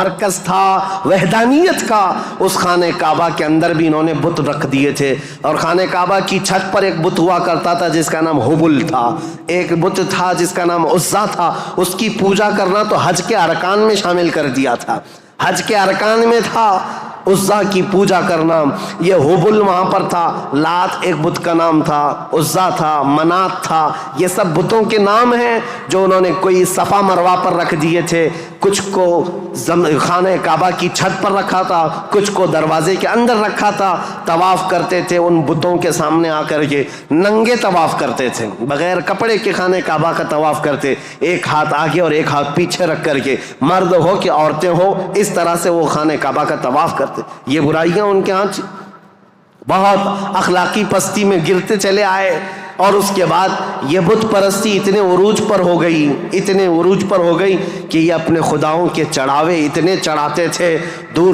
मरकज था वहदानियत का, उस खाने काबा के अंदर भी इन्होंने बुत रख दिए थे। और खाने काबा की छत पर एक बुत हुआ करता था जिसका नाम हुबुल था, एक बुत था जिसका नाम उज़्ज़ा था। उसकी पूजा करना तो हज के अरकान में शामिल कर दिया था, हज के अरकान में था उज़्ज़ा की पूजा करना। ये हुबुल वहाँ पर था, लात एक बुत का नाम था, उज़्ज़ा था, मनात था। ये सब बुतों के नाम हैं जो उन्होंने कोई सफ़ा मरवा पर रख दिए थे, कुछ को खाने काबा की छत पर रखा था, कुछ को दरवाजे के अंदर रखा था। तवाफ़ करते थे उन बुतों के सामने आकर के, नंगे तवाफ़ करते थे, बग़ैर कपड़े के खाने काबा का तवाफ़ करते, एक हाथ आगे और एक हाथ पीछे रख करके, मर्द हो कि औरतें हो, इस तरह से वो खाने काबा का तवाफ़ करते। ये बुराइयां उनके यहाँ बहुत अखलाकी पस्ती में गिरते चले आए। और उसके बाद ये बुत परस्ती इतने उरूज पर हो गई, इतने उरूज पर हो गई कि ये अपने खुदाओं के चढ़ावे इतने चढ़ाते थे, दूर